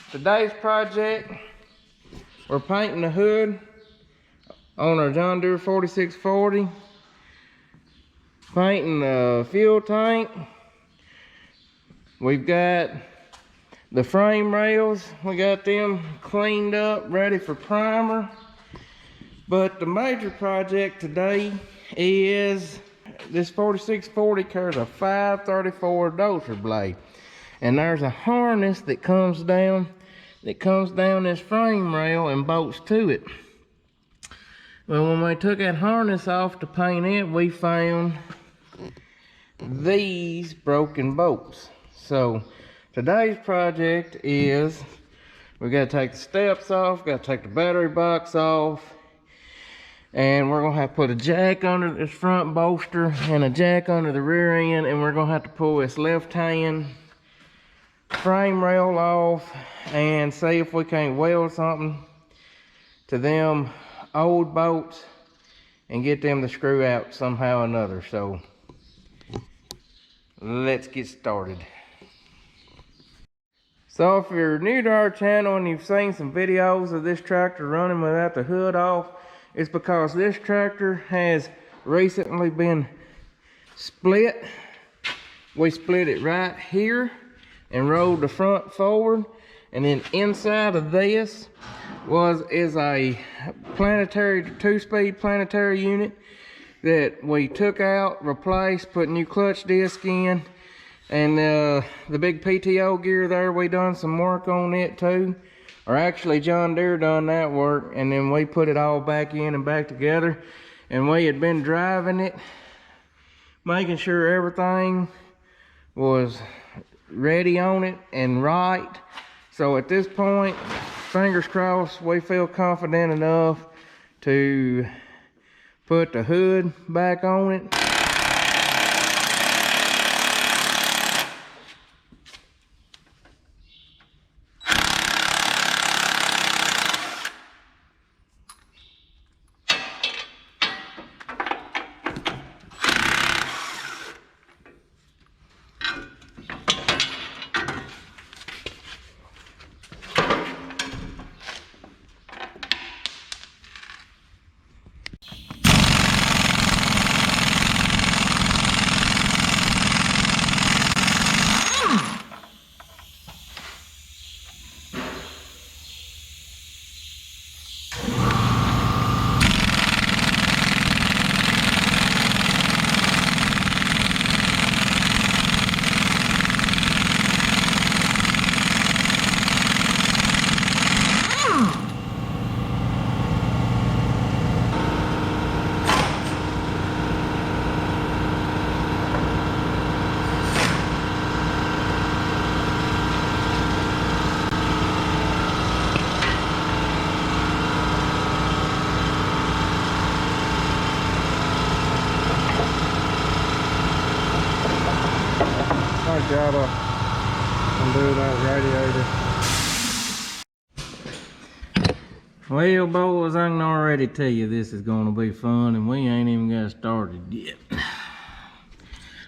Today's project, we're painting the hood on our John Deere 4640. Painting the fuel tank. We've got the frame rails. We got them cleaned up, ready for primer. But the major project today is this 4640 carries a 534 dozer blade. And there's a harness that comes down this frame rail and bolts to it. Well, when we took that harness off to paint it, we found these broken bolts. So today's project is we got to take the steps off, got to take the battery box off, and we're gonna have to put a jack under this front bolster and a jack under the rear end, and we're gonna have to pull this left hand frame rail off and see if we can't weld something to them old bolts and get them to screw out somehow or another. So let's get started. So if you're new to our channel and you've seen some videos of this tractor running without the hood off, it's because this tractor has recently been split. We split it right here and rolled the front forward, and then inside of this is a planetary 2-speed planetary unit that we took out, replaced, put new clutch disc in, and the big PTO gear there, we done some work on it too. Or actually John Deere done that work, and then we put it all back in and back together. And we had been driving it, making sure everything was ready on it and right. So at this point, fingers crossed, we feel confident enough to put the hood back on it. I gotta undo that radiator. Well, boys, I can already tell you this is gonna be fun, and we ain't even got started yet.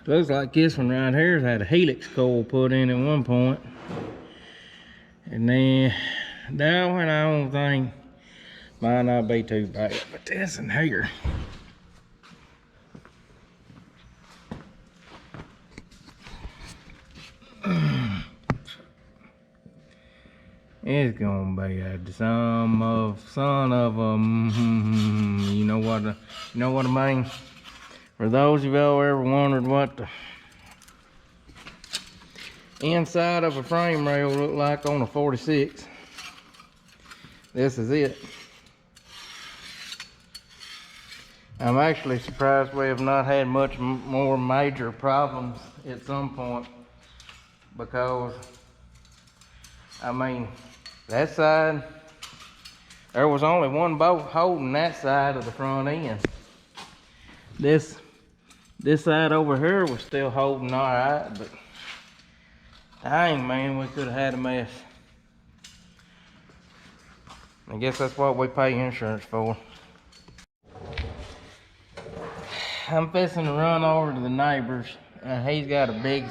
Looks like this one right here's had a helix coil put in at one point, and then that one I don't think might not be too bad, but this in here. It's gonna be a son of a you know what I mean. For those of y'all ever wondered what the inside of a frame rail look like on a 46, this is it. I'm actually surprised we have not had much more major problems at some point, because I mean, that side, there was only one bolt holding that side of the front end. This side over here was still holding all right, but dang, man, we could have had a mess. I guess that's what we pay insurance for. I'm fixing to run over to the neighbor's. He's got a big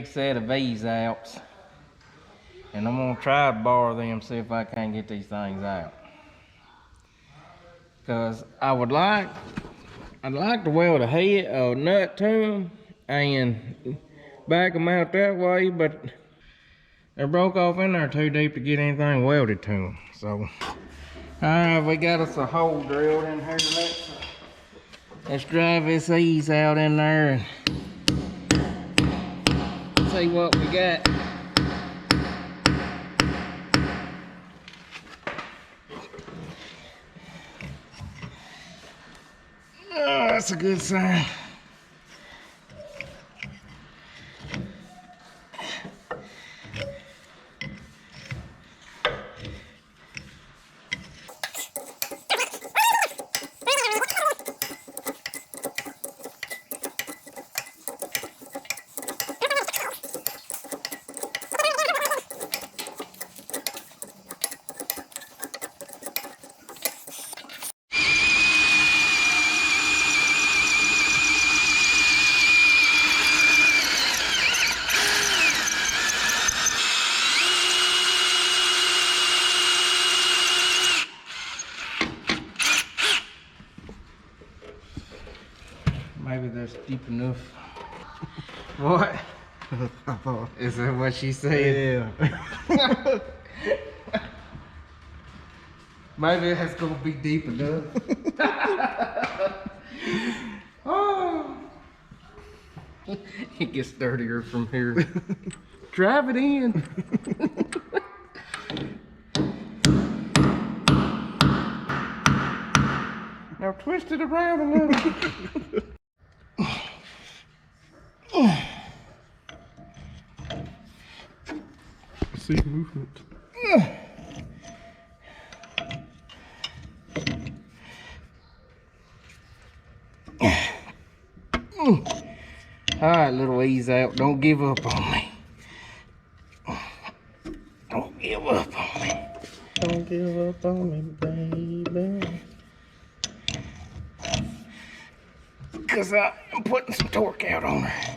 set of ease outs. And I'm gonna try to borrow them, see if I can't get these things out. Cause I'd like to weld a head or nut to them and back them out that way, but they broke off in there too deep to get anything welded to them. So, alright, we got us a hole drilled in here. Let's drive this ease out in there and see what we got. Oh, that's a good sign. Maybe that's deep enough. What? I thought. Is that what she said? Yeah. Maybe that's gonna be deep enough. Oh. It gets dirtier from here. Drive it in. Now twist it around a little. See movement. Alright, little ease out. Don't give up on me. Don't give up on me. Don't give up on me, baby. Because I'm putting some torque out on her.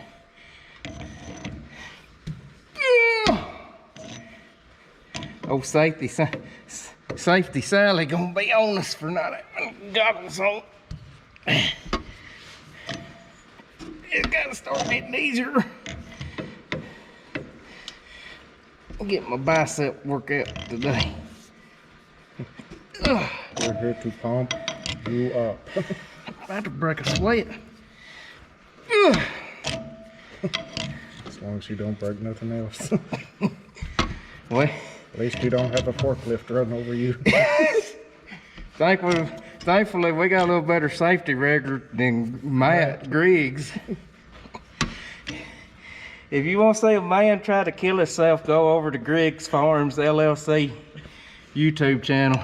Oh, safety Sally gonna be on us for not having goggles on. It's gotta start getting easier. I'll get my bicep workout today. We're here to pump you up. I'm about to break a sweat. As long as you don't break nothing else. What? At least you don't have a forklift run over you. Thankfully, we got a little better safety record than Matt Griggs. If you want to see a man try to kill himself, go over to Griggs Farms LLC YouTube channel.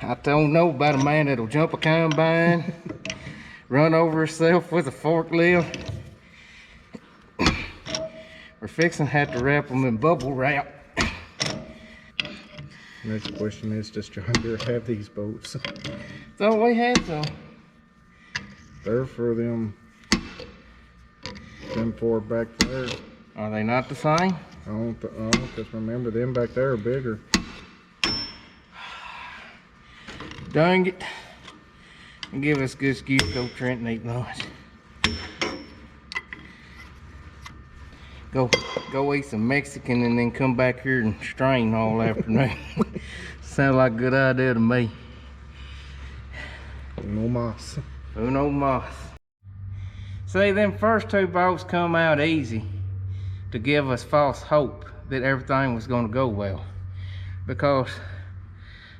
I don't know about a man that'll jump a combine, run over himself with a forklift. We're fixing to have to wrap them in bubble wrap. Next question is, does John Deere have these boats? So we had some. They're for them four back there. Are they not the same? I don't, because remember, them back there are bigger. Dang it. Give us a good excuse to go to Trent and eat lunch. Go eat some Mexican and then come back here and strain all afternoon. Sounds like a good idea to me. No mas. Uno mas. See, them first two bolts come out easy to give us false hope that everything was going to go well. Because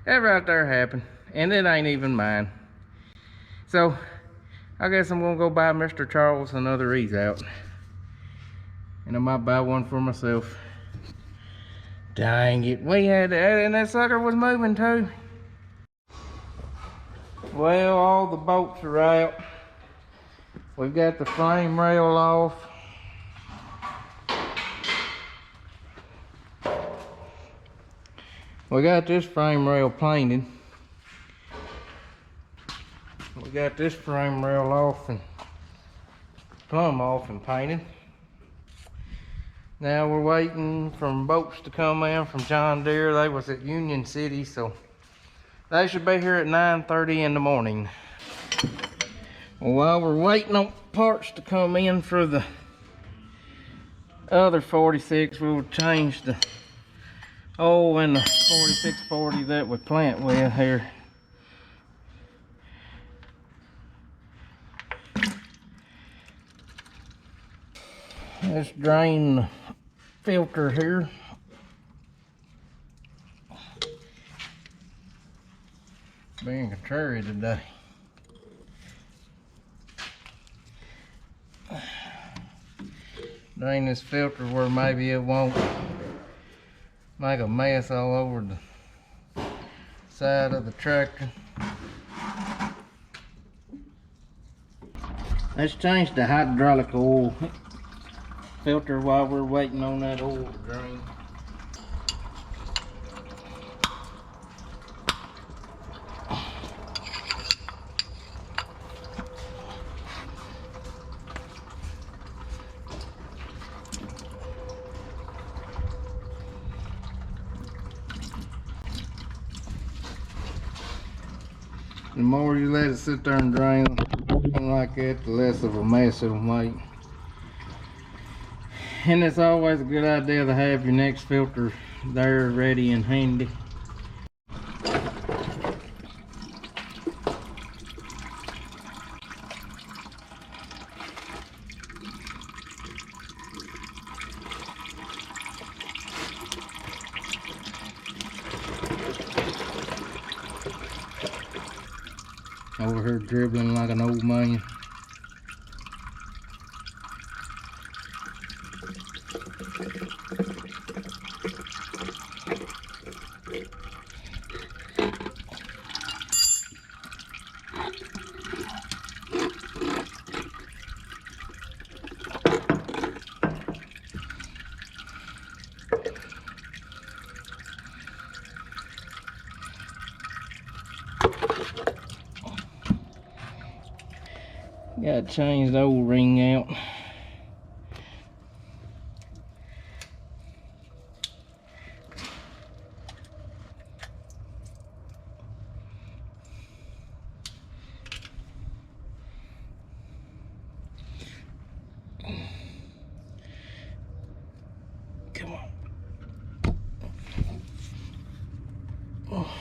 that right there happened, and it ain't even mine. So, I guess I'm going to go buy Mr. Charles another ease out. And I might buy one for myself. Dang it, we had that, and that sucker was moving too. Well, all the bolts are out. We've got the frame rail off. We got this frame rail painted. We got this frame rail off and plumb off and painted. Now we're waiting for boats to come in from John Deere. They was at Union City, so they should be here at 9:30 in the morning. Well, while we're waiting on parts to come in for the other 46, we'll change the oil in the 4640 that we plant with here. Let's drain the filter here. Being contrary today. Drain this filter where maybe it won't make a mess all over the side of the tractor. Let's change the hydraulic oil filter while we're waiting on that oil to drain. The more you let it sit there and drain like that, the less of a mess it'll make. And it's always a good idea to have your next filter there ready and handy. Over here dribbling like an old man. Gotta change the old ring out. Come on. Oh.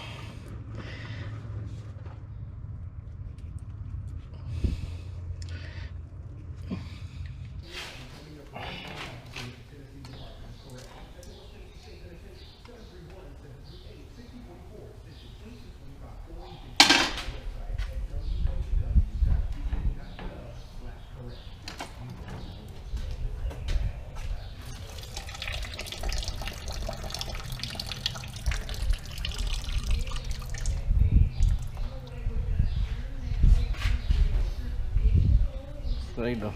See the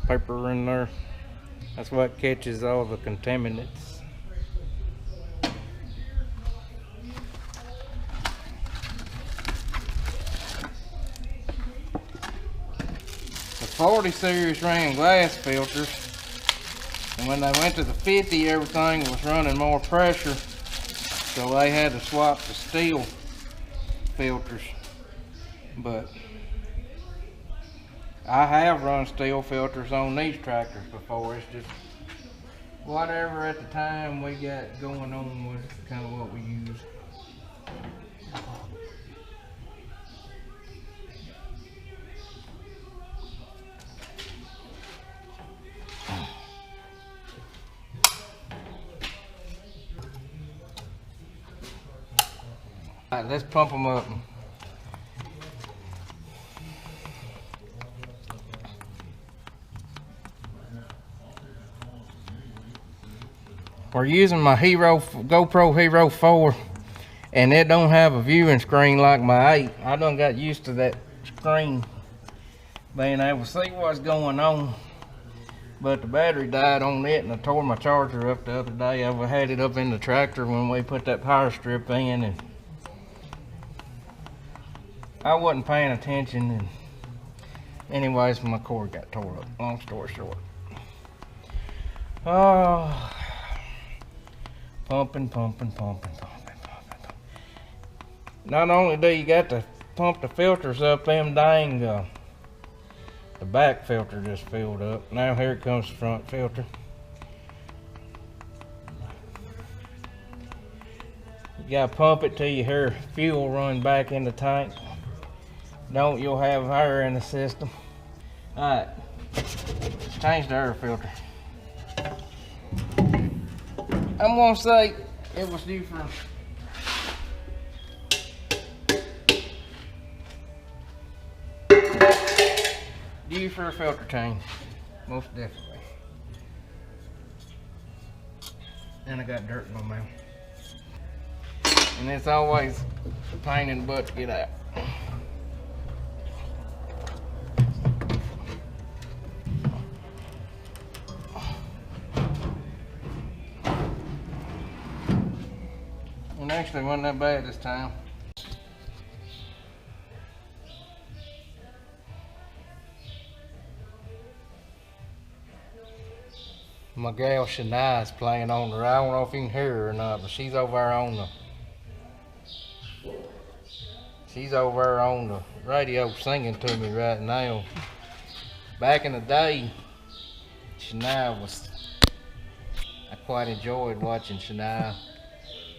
paper in there? That's what catches all the contaminants. The 40 series ran glass filters, and when they went to the 50, everything was running more pressure, so they had to swap to steel filters. But I have run steel filters on these tractors before. It's just whatever at the time we got going on was kind of what we use. All right, let's pump them up. We're using my GoPro Hero 4, and it don't have a viewing screen like my 8. I done got used to that screen, being able to see what's going on. But the battery died on it, and I tore my charger up the other day. I had it up in the tractor when we put that power strip in, and I wasn't paying attention, and anyways, my cord got tore up. Long story short. Oh, pumping. Not only do you got to pump the filters up, them dang, the back filter just filled up. Now here comes the front filter. You gotta pump it till you hear fuel run back in the tank. Don't, you'll have air in the system. Alright, change the air filter. I'm gonna say it was due for a filter change, most definitely. And I got dirt in my mouth. And it's always a pain in the butt to get out. And actually wasn't that bad this time. My gal Shania's playing on her. I don't know if you can hear her or not, but she's over there on the radio singing to me right now. Back in the day, Shania I quite enjoyed watching Shania.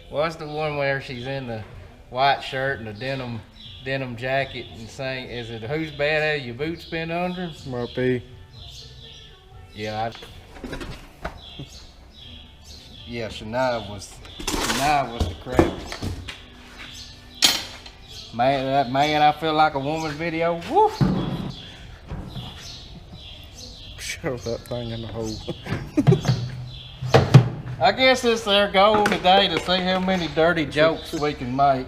What's the one where she's in the white shirt and the denim jacket and saying, is it Whose Bed Have Your Boots Been Under? Might be. Yeah, yeah, Shania was the crap. Man, I feel like a woman video. Woo! Shove that thing in the hole. I guess it's their goal today to see how many dirty jokes we can make.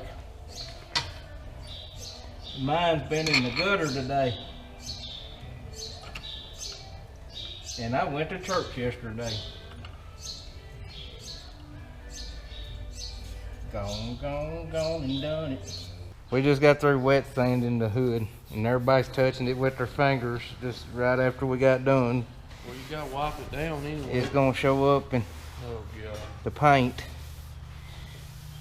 Mine's been in the gutter today. And I went to church yesterday. Gone and done it. We just got through wet sanding the hood, and everybody's touching it with their fingers just right after we got done. Well, you gotta wipe it down anyway. It's gonna show up in the paint.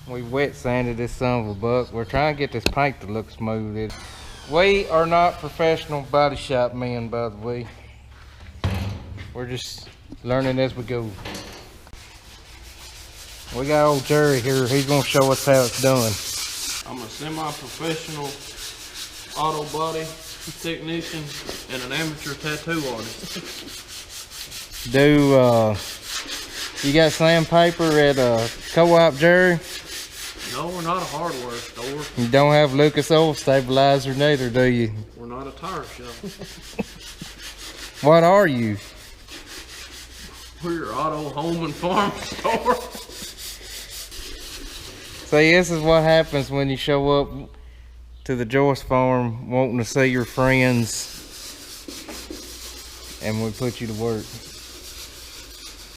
We wet sanded this son of a buck. We're trying to get this paint to look smooth. We are not professional body shop men, by the way. We're just learning as we go. We got old Jerry here. He's gonna show us how it's done. I'm a semi-professional auto body technician and an amateur tattoo artist. You got sandpaper at Co-op, Jerry? No, we're not a hardware store. You don't have Lucas Oil Stabilizer neither, do you? We're not a tire shop. What are you? We're your auto home and farm store. See, this is what happens when you show up to the Joyce farm wanting to see your friends and we put you to work.